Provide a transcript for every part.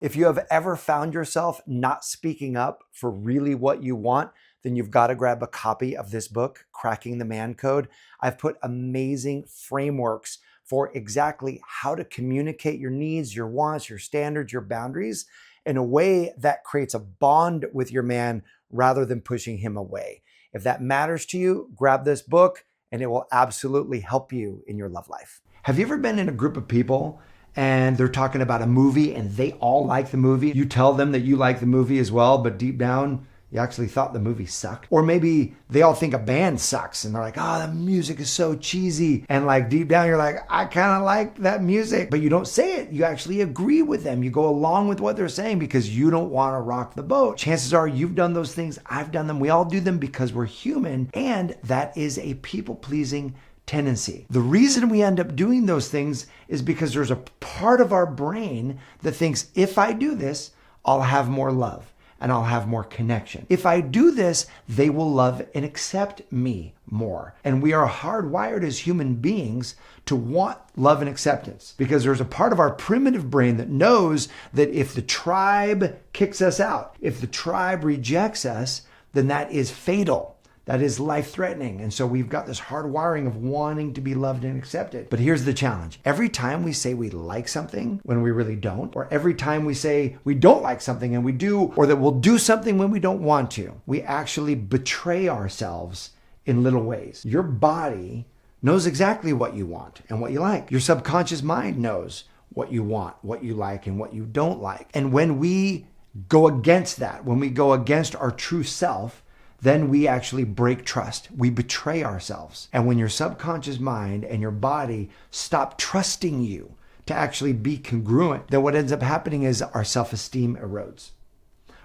If you have ever found yourself not speaking up for really what you want, then you've got to grab a copy of this book, Cracking the Man Code. I've put amazing frameworks for exactly how to communicate your needs, your wants, your standards, your boundaries in a way that creates a bond with your man rather than pushing him away. If that matters to you, grab this book and it will absolutely help you in your love life. Have you ever been in a group of people and they're talking about a movie and they all like the movie? You tell them that you like the movie as well, but deep down, you actually thought the movie sucked. Or maybe they all think a band sucks and they're like, oh, the music is so cheesy. And like deep down, you're like, I kind of like that music, but you don't say it. You actually agree with them. You go along with what they're saying because you don't want to rock the boat. Chances are you've done those things. I've done them. We all do them because we're human. And that is a people-pleasing tendency. The reason we end up doing those things is because there's a part of our brain that thinks, if I do this, I'll have more love and I'll have more connection. If I do this, they will love and accept me more. And we are hardwired as human beings to want love and acceptance because there's a part of our primitive brain that knows that if the tribe kicks us out, if the tribe rejects us, then that is fatal. That is life-threatening. And so we've got this hard wiring of wanting to be loved and accepted. But here's the challenge. Every time we say we like something when we really don't, or every time we say we don't like something and we do, or that we'll do something when we don't want to, we actually betray ourselves in little ways. Your body knows exactly what you want and what you like. Your subconscious mind knows what you want, what you like, and what you don't like. And when we go against that, when we go against our true self, then we actually break trust. We betray ourselves. And when your subconscious mind and your body stop trusting you to actually be congruent, then what ends up happening is our self-esteem erodes.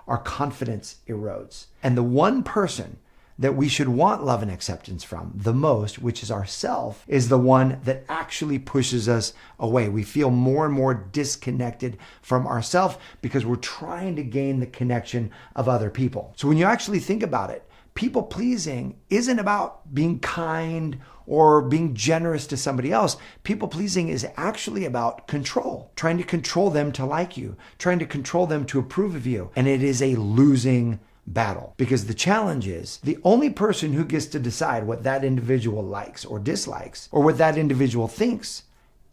Our confidence erodes. And the one person that we should want love and acceptance from the most, which is ourself, is the one that actually pushes us away. We feel more and more disconnected from ourself because we're trying to gain the connection of other people. So when you actually think about it, people pleasing isn't about being kind or being generous to somebody else. People pleasing is actually about control, trying to control them to like you, trying to control them to approve of you. And it is a losing battle because the challenge is the only person who gets to decide what that individual likes or dislikes or what that individual thinks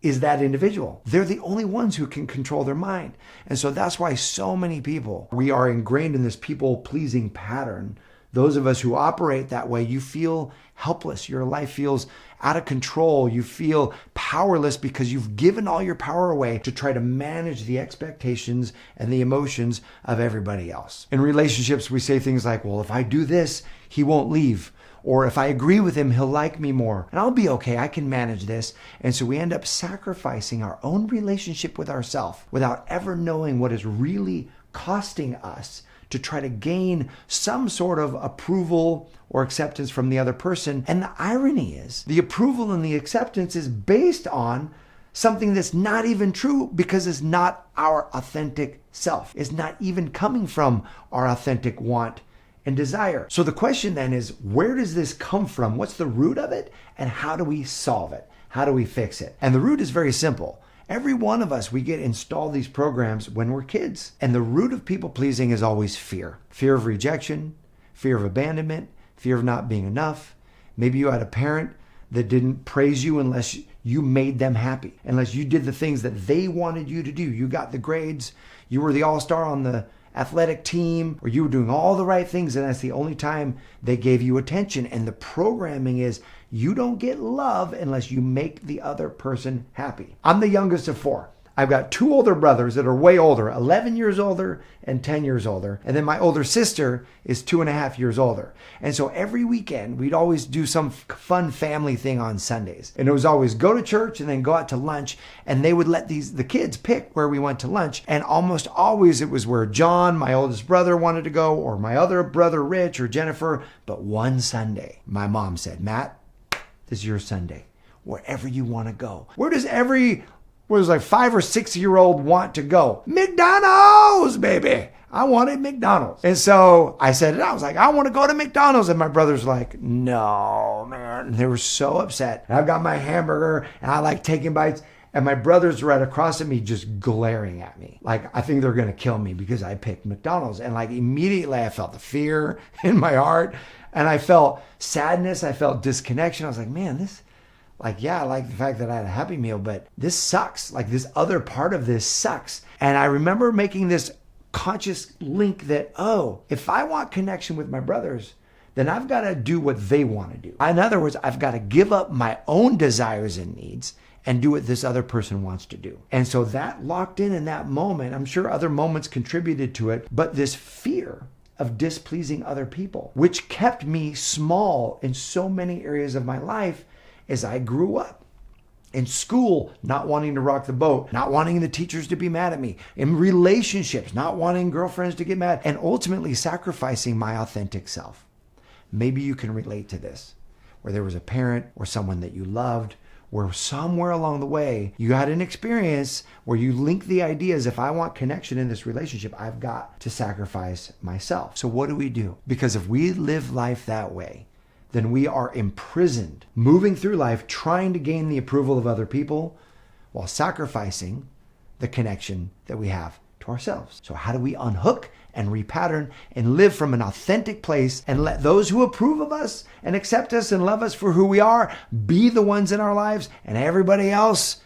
is that individual. They're the only ones who can control their mind. And so that's why so many people, we are ingrained in this people-pleasing pattern. Those of us who operate that way, you feel helpless. Your life feels out of control. You feel powerless because you've given all your power away to try to manage the expectations and the emotions of everybody else. In relationships, we say things like, well, if I do this, he won't leave. Or if I agree with him, he'll like me more. And I'll be okay. I can manage this. And so we end up sacrificing our own relationship with ourselves without ever knowing what is really costing us to try to gain some sort of approval or acceptance from the other person. And the irony is the approval and the acceptance is based on something that's not even true because it's not our authentic self. It's not even coming from our authentic want and desire. So the question then is, where does this come from? What's the root of it? And how do we solve it? How do we fix it? And the root is very simple. Every one of us, we get installed these programs when we're kids. And the root of people pleasing is always fear. Fear of rejection, fear of abandonment, fear of not being enough. Maybe you had a parent that didn't praise you unless you made them happy, unless you did the things that they wanted you to do. You got the grades, you were the all-star on the athletic team, or you were doing all the right things, and that's the only time they gave you attention. And the programming is you don't get love unless you make the other person happy. I'm the youngest of four. I've got two older brothers that are way older, 11 years older and 10 years older. And then my older sister is 2.5 years older. And so every weekend, we'd always do some fun family thing on Sundays. And it was always go to church and then go out to lunch. And they would let the kids pick where we went to lunch. And almost always it was where John, my oldest brother, wanted to go, or my other brother, Rich, or Jennifer. But one Sunday, my mom said, Matt, this is your Sunday. Wherever you want to go. Where does every 5 or 6 year old want to go? McDonald's, baby. I wanted McDonald's. And so I said it. I was like, I want to go to McDonald's. And my brother's like, no, man. And they were so upset. And I've got my hamburger and I like taking bites. And my brothers right across at me just glaring at me. Like, I think they're going to kill me because I picked McDonald's. And like immediately I felt the fear in my heart and I felt sadness. I felt disconnection. I was like, man, this, like, yeah, I like the fact that I had a Happy Meal, but this sucks. Like this other part of this sucks. And I remember making this conscious link that, oh, if I want connection with my brothers, then I've got to do what they want to do. In other words, I've got to give up my own desires and needs and do what this other person wants to do. And so that locked in that moment. I'm sure other moments contributed to it, but this fear of displeasing other people, which kept me small in so many areas of my life as I grew up. In school, not wanting to rock the boat, not wanting the teachers to be mad at me. In relationships, not wanting girlfriends to get mad, and ultimately sacrificing my authentic self. Maybe you can relate to this, where there was a parent or someone that you loved, where somewhere along the way you had an experience where you link the ideas, if I want connection in this relationship, I've got to sacrifice myself. So what do? Because if we live life that way, then we are imprisoned, moving through life, trying to gain the approval of other people while sacrificing the connection that we have to ourselves. So how do we unhook and repattern and live from an authentic place and let those who approve of us and accept us and love us for who we are be the ones in our lives, and everybody else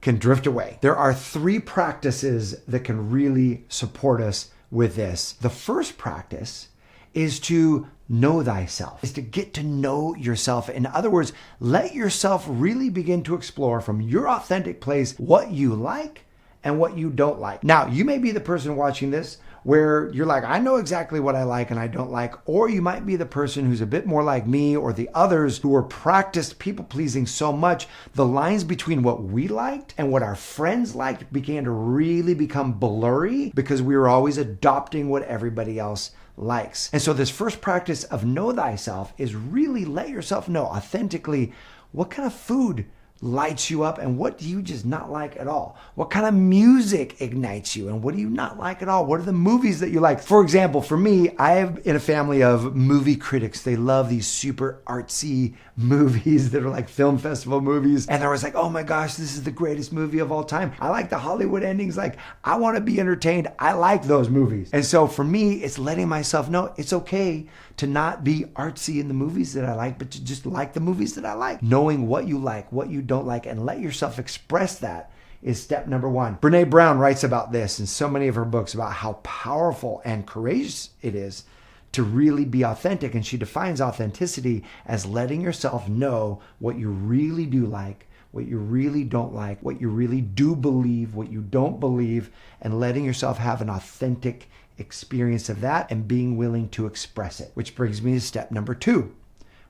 can drift away? There are 3 practices that can really support us with this. The first practice is to know thyself, is to get to know yourself. In other words, let yourself really begin to explore from your authentic place what you like and what you don't like. Now, you may be the person watching this where you're like, I know exactly what I like and I don't like. Or you might be the person who's a bit more like me or the others who are practiced people pleasing so much, the lines between what we liked and what our friends liked began to really become blurry because we were always adopting what everybody else likes. And so this first practice of know thyself is really let yourself know authentically what kind of food lights you up and what do you just not like at all? What kind of music ignites you and what do you not like at all? What are the movies that you like? For example, for me, I am in a family of movie critics. They love these super artsy movies that are like film festival movies. And they're always like, oh my gosh, this is the greatest movie of all time. I like the Hollywood endings. Like, I want to be entertained. I like those movies. And so for me, it's letting myself know it's okay to not be artsy in the movies that I like, but to just like the movies that I like. Knowing what you like, what you don't like, and let yourself express that is step number 1. Brene Brown writes about this in so many of her books about how powerful and courageous it is to really be authentic. And she defines authenticity as letting yourself know what you really do like, what you really don't like, what you really do believe, what you don't believe, and letting yourself have an authentic experience of that and being willing to express it. Which brings me to step number 2,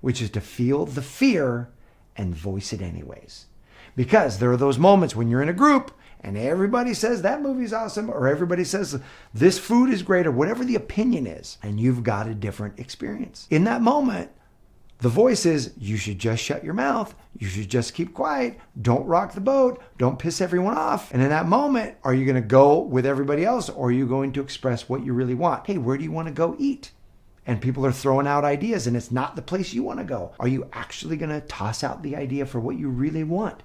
which is to feel the fear and voice it anyways. Because there are those moments when you're in a group and everybody says that movie's awesome, or everybody says this food is great, or whatever the opinion is, and you've got a different experience. In that moment, the voice is, you should just shut your mouth. You should just keep quiet. Don't rock the boat. Don't piss everyone off. And in that moment, are you going to go with everybody else, or are you going to express what you really want? Hey, where do you want to go eat? And people are throwing out ideas and it's not the place you want to go. Are you actually going to toss out the idea for what you really want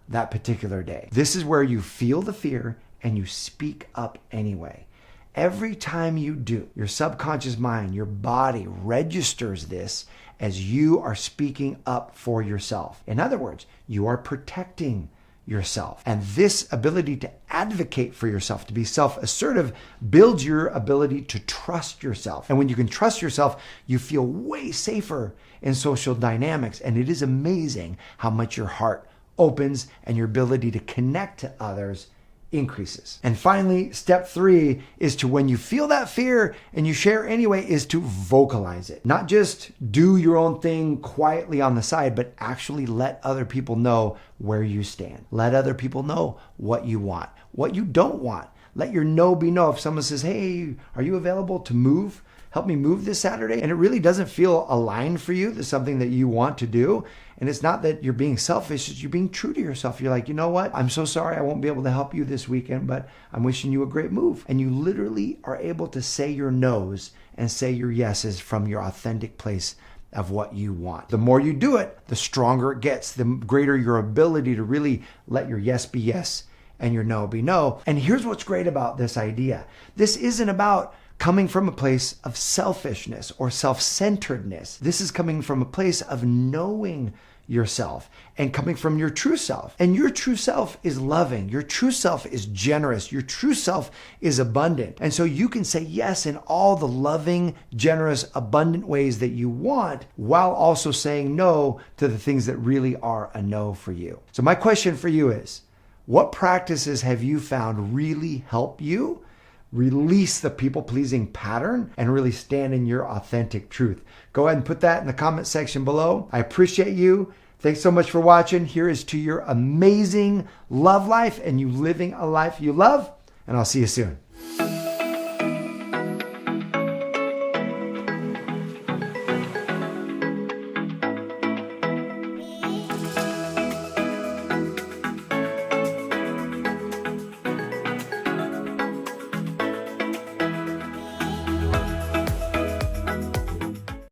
that particular day? This is where you feel the fear and you speak up anyway. Every time you do, your subconscious mind, your body registers this as you are speaking up for yourself. In other words, you are protecting yourself. And this ability to advocate for yourself, to be self-assertive, builds your ability to trust yourself. And when you can trust yourself, you feel way safer in social dynamics. And it is amazing how much your heart opens and your ability to connect to others increases. And finally, step 3 is to, when you feel that fear and you share anyway, is to vocalize it. Not just do your own thing quietly on the side, but actually let other people know where you stand. Let other people know what you want, what you don't want. Let your no be no. If someone says, hey, are you available to move? Help me move this Saturday. And it really doesn't feel aligned for you. There's something that you want to do. And it's not that you're being selfish, it's you're being true to yourself. You're like, you know what? I'm so sorry I won't be able to help you this weekend, but I'm wishing you a great move. And you literally are able to say your no's and say your yeses from your authentic place of what you want. The more you do it, the stronger it gets, the greater your ability to really let your yes be yes and your no be no. And here's what's great about this idea. This isn't about coming from a place of selfishness or self-centeredness. This is coming from a place of knowing yourself and coming from your true self. And your true self is loving. Your true self is generous. Your true self is abundant. And so you can say yes in all the loving, generous, abundant ways that you want, while also saying no to the things that really are a no for you. So my question for you is, what practices have you found really help you release the people-pleasing pattern and really stand in your authentic truth? Go ahead and put that in the comment section below. I appreciate you. Thanks so much for watching. Here is to your amazing love life and you living a life you love, and I'll see you soon.